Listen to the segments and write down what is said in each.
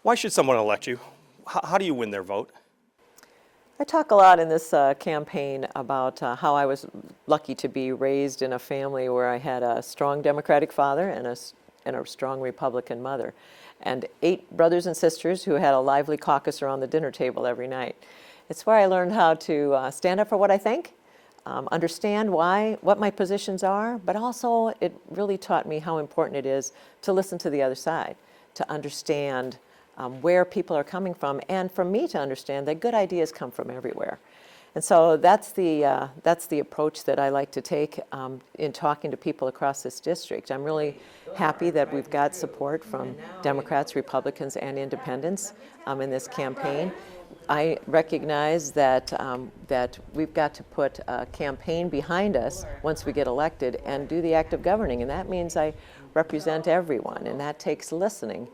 Why should someone elect you? How do you win their vote? I talk a lot in this campaign about how I was lucky to be raised in a family where I had a strong Democratic father and a strong Republican mother, and 8 brothers and sisters who had a lively caucus around the dinner table every night. It's where I learned how to stand up for what I think, understand what my positions are, but also it really taught me how important it is to listen to the other side, to understand where people are coming from, and for me to understand that good ideas come from everywhere. And so that's the approach that I like to take in talking to people across this district. I'm really happy that we've got support from Democrats, Republicans, and Independents in this campaign. I recognize that we've got to put a campaign behind us once we get elected and do the act of governing, and that means I represent everyone, and that takes listening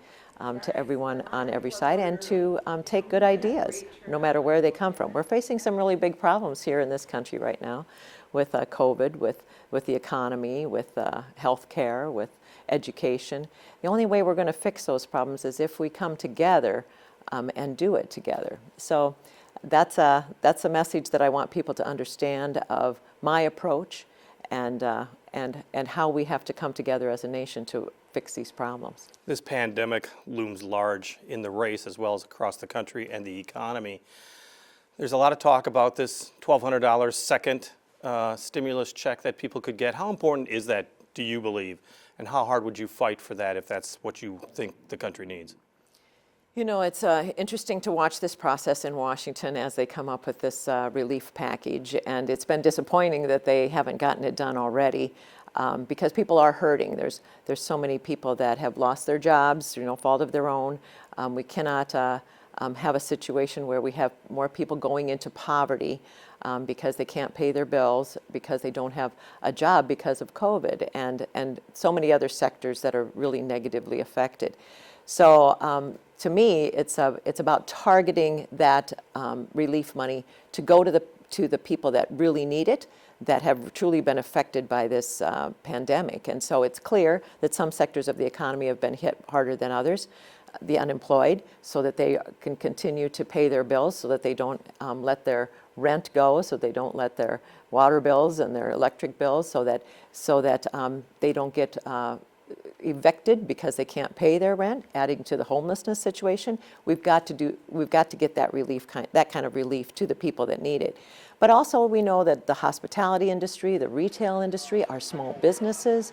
to everyone on every side, and to take good ideas, no matter where they come from. We're facing some really big problems here in this country right now with COVID, with the economy, with health care, with education. The only way we're going to fix those problems is if we come together and do it together. So that's a message that I want people to understand of my approach and how we have to come together as a nation to fix these problems. This pandemic looms large in the race as well as across the country and the economy. There's a lot of talk about this $1,200 second stimulus check that people could get. How important is that, do you believe? And how hard would you fight for that if that's what you think the country needs? You know, it's interesting to watch this process in Washington as they come up with this relief package, and it's been disappointing that they haven't gotten it done already because people are hurting. There's so many people that have lost their jobs through no fault of their own. We cannot have a situation where we have more people going into poverty because they can't pay their bills, because they don't have a job because of COVID, and so many other sectors that are really negatively affected. So to me, it's about targeting that relief money to go to the people that really need it, that have truly been affected by this pandemic. And so it's clear that some sectors of the economy have been hit harder than others. The unemployed, so that they can continue to pay their bills, so that they don't let their rent go, so they don't let their water bills and their electric bills, so that they don't get evicted because they can't pay their rent, adding to the homelessness situation. We've got to get that kind of relief to the people that need it. But also we know that the hospitality industry, the retail industry, our small businesses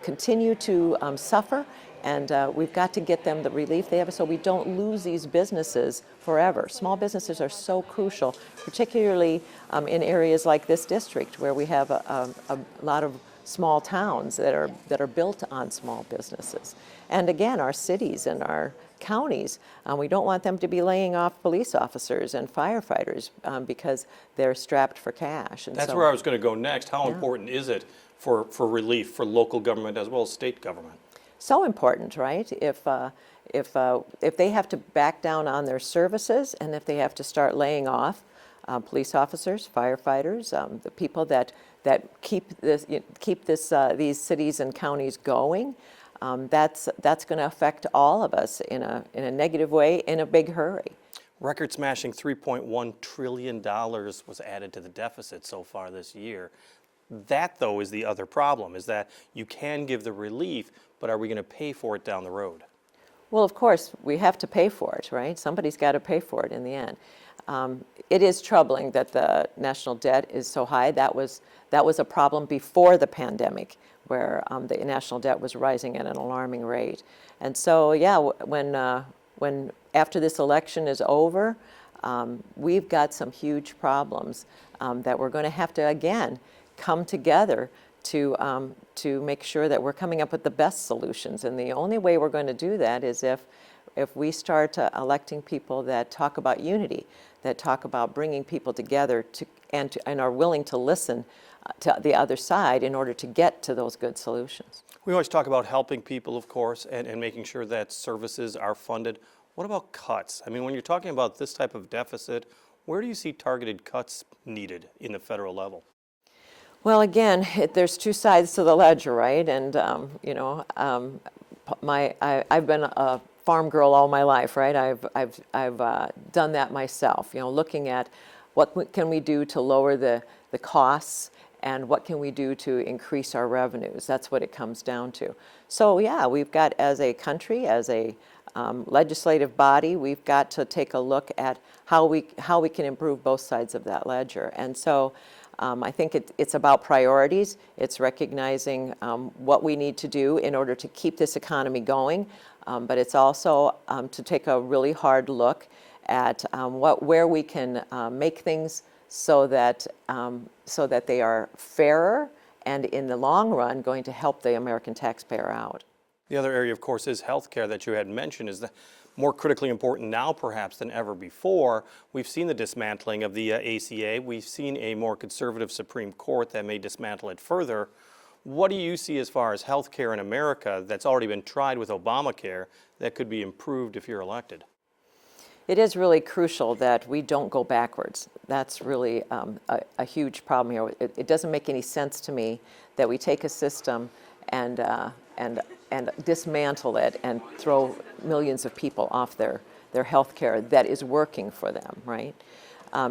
continue to suffer, and we've got to get them the relief they have so we don't lose these businesses forever. Small businesses are so crucial, particularly in areas like this district where we have a lot of small towns that are built on small businesses. And again, our cities and our counties, we don't want them to be laying off police officers and firefighters because they're strapped for cash. And that's where I was going to go next. How important is it for relief for local government as well as state government? So important, right? If they have to back down on their services, and if they have to start laying off police officers, firefighters, the people that keep these cities and counties going, that's going to affect all of us in a negative way, in a big hurry. Record-smashing $3.1 trillion was added to the deficit so far this year. That, though, is the other problem, is that you can give the relief, but are we going to pay for it down the road? Well, of course, we have to pay for it, right? Somebody's got to pay for it in the end. It is troubling that the national debt is so high. That was a problem before the pandemic, where the national debt was rising at an alarming rate. And so, yeah, when after this election is over, we've got some huge problems that we're going to have to again come together to make sure that we're coming up with the best solutions. And the only way we're going to do that is if we start electing people that talk about unity, that talk about bringing people together and are willing to listen to the other side in order to get to those good solutions. We always talk about helping people, of course, and making sure that services are funded. What about cuts? I mean, when you're talking about this type of deficit, where do you see targeted cuts needed in the federal level? Well, again, there's two sides to the ledger, right? And I've been a farm girl all my life, right? I've done that myself. Looking at can we do to lower the costs, and what can we do to increase our revenues? That's what it comes down to. So yeah, we've got, as a country, as a legislative body, we've got to take a look at how we can improve both sides of that ledger. And so I think it's about priorities. It's recognizing what we need to do in order to keep this economy going, but it's also to take a really hard look at where we can make things so that they are fairer and, in the long run, going to help the American taxpayer out. The other area, of course, is healthcare that you had mentioned is more critically important now perhaps than ever before. We've seen the dismantling of the ACA. We've seen a more conservative Supreme Court that may dismantle it further. What do you see as far as healthcare in America that's already been tried with Obamacare that could be improved if you're elected? It is really crucial that we don't go backwards. That's really a huge problem here. It doesn't make any sense to me that we take a system and dismantle it and throw millions of people off their health care that is working for them, right?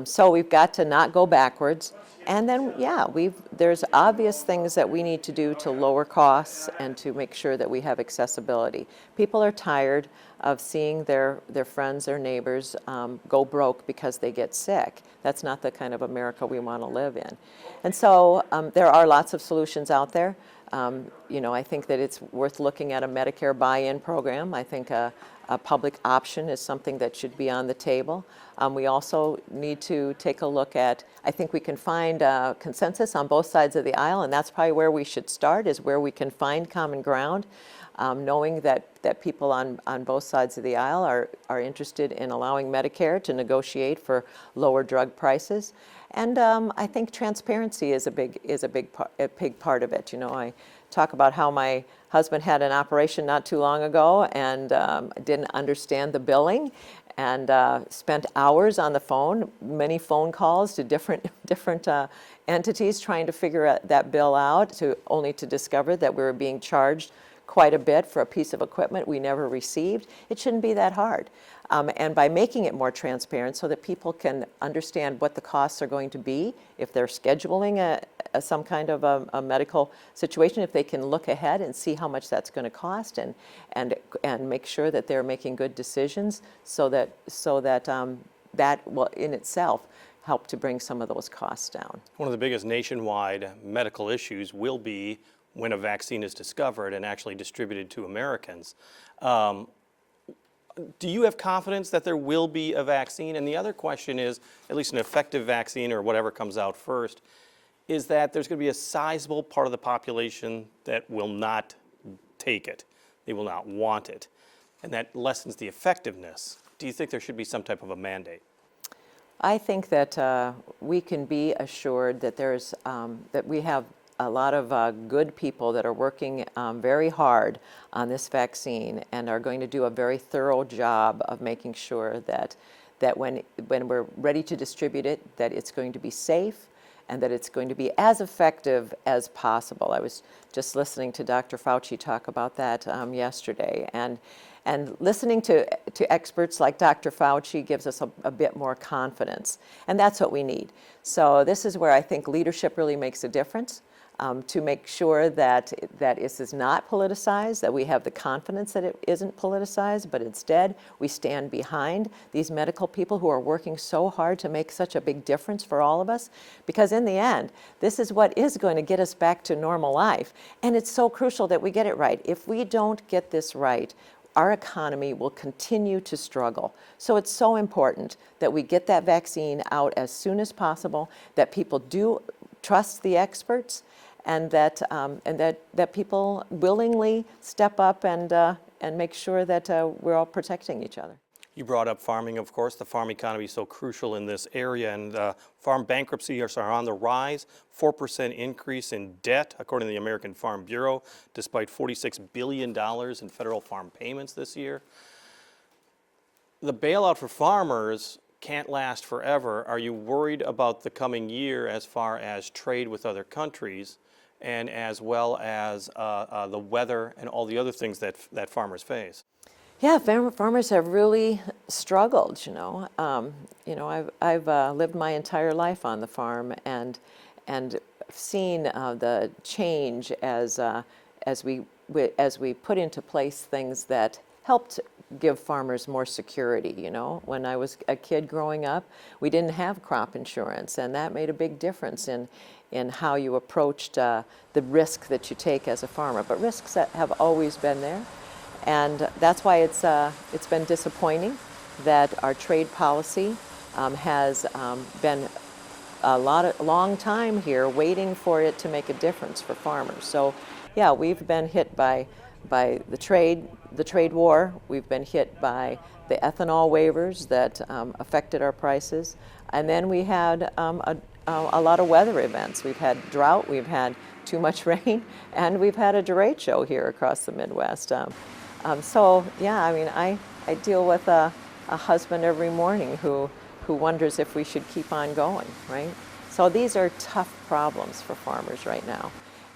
So we've got to not go backwards. And then, yeah, there's obvious things that we need to do to lower costs and to make sure that we have accessibility. People are tired of seeing their friends or neighbors go broke because they get sick. That's not the kind of America we want to live in. And so there are lots of solutions out there. I think that it's worth looking at a Medicare buy-in program. I think a public option is something that should be on the table. We also need to take a look at, I think we can find consensus on both sides of the aisle, and that's probably where we should start, is where we can find common ground, knowing that people on both sides of the aisle are interested in allowing Medicare to negotiate for lower drug prices. And I think transparency is a big part of it. I talk about how my husband had an operation not too long ago and didn't understand the billing, and spent hours on the phone, many phone calls to different entities trying to figure that bill out, only to discover that we were being charged quite a bit for a piece of equipment we never received. It shouldn't be that hard. And by making it more transparent so that people can understand what the costs are going to be, if they're scheduling some kind of a medical situation, if they can look ahead and see how much that's going to cost, and make sure that they're making good decisions, so that that will in itself help to bring some of those costs down. One of the biggest nationwide medical issues will be when a vaccine is discovered and actually distributed to Americans. Do you have confidence that there will be a vaccine? And the other question is, at least an effective vaccine or whatever comes out first, is that there's going to be a sizable part of the population that will not take it. They will not want it. And that lessens the effectiveness. Do you think there should be some type of a mandate? I think that we can be assured that that we have a lot of good people that are working very hard on this vaccine and are going to do a very thorough job of making sure that when we're ready to distribute it, that it's going to be safe and that it's going to be as effective as possible. I was just listening to Dr. Fauci talk about that yesterday, and listening to experts like Dr. Fauci gives us a bit more confidence, and that's what we need. So this is where I think leadership really makes a difference. To make sure that this is not politicized, that we have the confidence that it isn't politicized, but instead we stand behind these medical people who are working so hard to make such a big difference for all of us. Because in the end, this is what is going to get us back to normal life. And it's so crucial that we get it right. If we don't get this right, our economy will continue to struggle. So it's so important that we get that vaccine out as soon as possible, that people do trust the experts, and that people willingly step up and make sure that we're all protecting each other. You brought up farming, of course. The farm economy is so crucial in this area, and farm bankruptcies are on the rise. 4% increase in debt, according to the American Farm Bureau, despite $46 billion in federal farm payments this year. The bailout for farmers can't last forever. Are you worried about the coming year as far as trade with other countries, and as well as the weather and all the other things that farmers face? Yeah, farmers have really struggled. I've lived my entire life on the farm and seen the change as we put into place things that helped give farmers more security. When I was a kid growing up, we didn't have crop insurance, and that made a big difference in how you approached the risk that you take as a farmer. But risks that have always been there. And that's why it's been disappointing that our trade policy has been long time here waiting for it to make a difference for farmers. So, yeah, we've been hit by the trade war. We've been hit by the ethanol waivers that affected our prices, and then we had a lot of weather events. We've had drought. We've had too much rain, and we've had a derecho here across the Midwest. So yeah, I mean, I deal with a husband every morning who wonders if we should keep on going, right? So these are tough problems for farmers right now.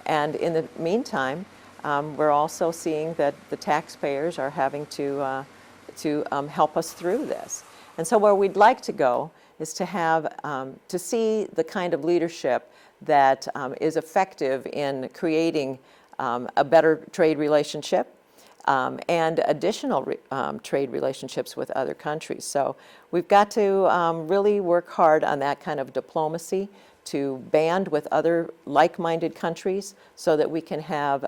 And in the meantime, we're also seeing that the taxpayers are having to help us through this. And so where we'd like to go is to have, to see the kind of leadership that is effective in creating a better trade relationship, and additional trade relationships with other countries. So we've got to really work hard on that kind of diplomacy to band with other like-minded countries so that we can have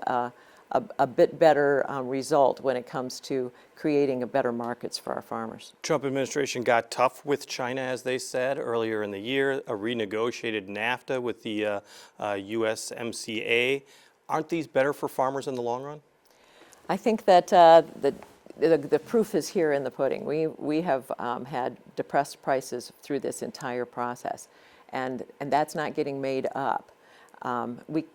a bit better result when it comes to creating better markets for our farmers. Trump administration got tough with China, as they said, earlier in the year, a renegotiated NAFTA with the USMCA. Aren't these better for farmers in the long run? I think that the proof is here in the pudding. We have had depressed prices through this entire process, and that's not getting made up.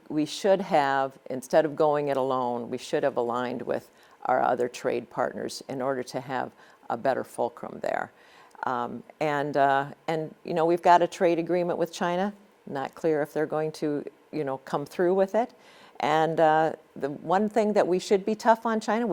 We should have, instead of going it alone, we should have aligned with our other trade partners in order to have a better fulcrum there. And we've got a trade agreement with China. Not clear if they're going to come through with it. And the one thing that we should be tough on China,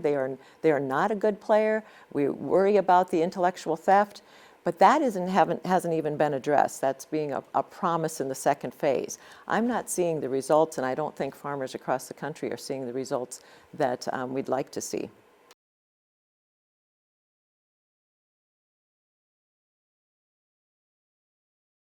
They are not a good player. We worry about the intellectual theft, but that hasn't even been addressed. That's being a promise in the second phase. I'm not seeing the results, and I don't think farmers across the country are seeing the results that we'd like to see.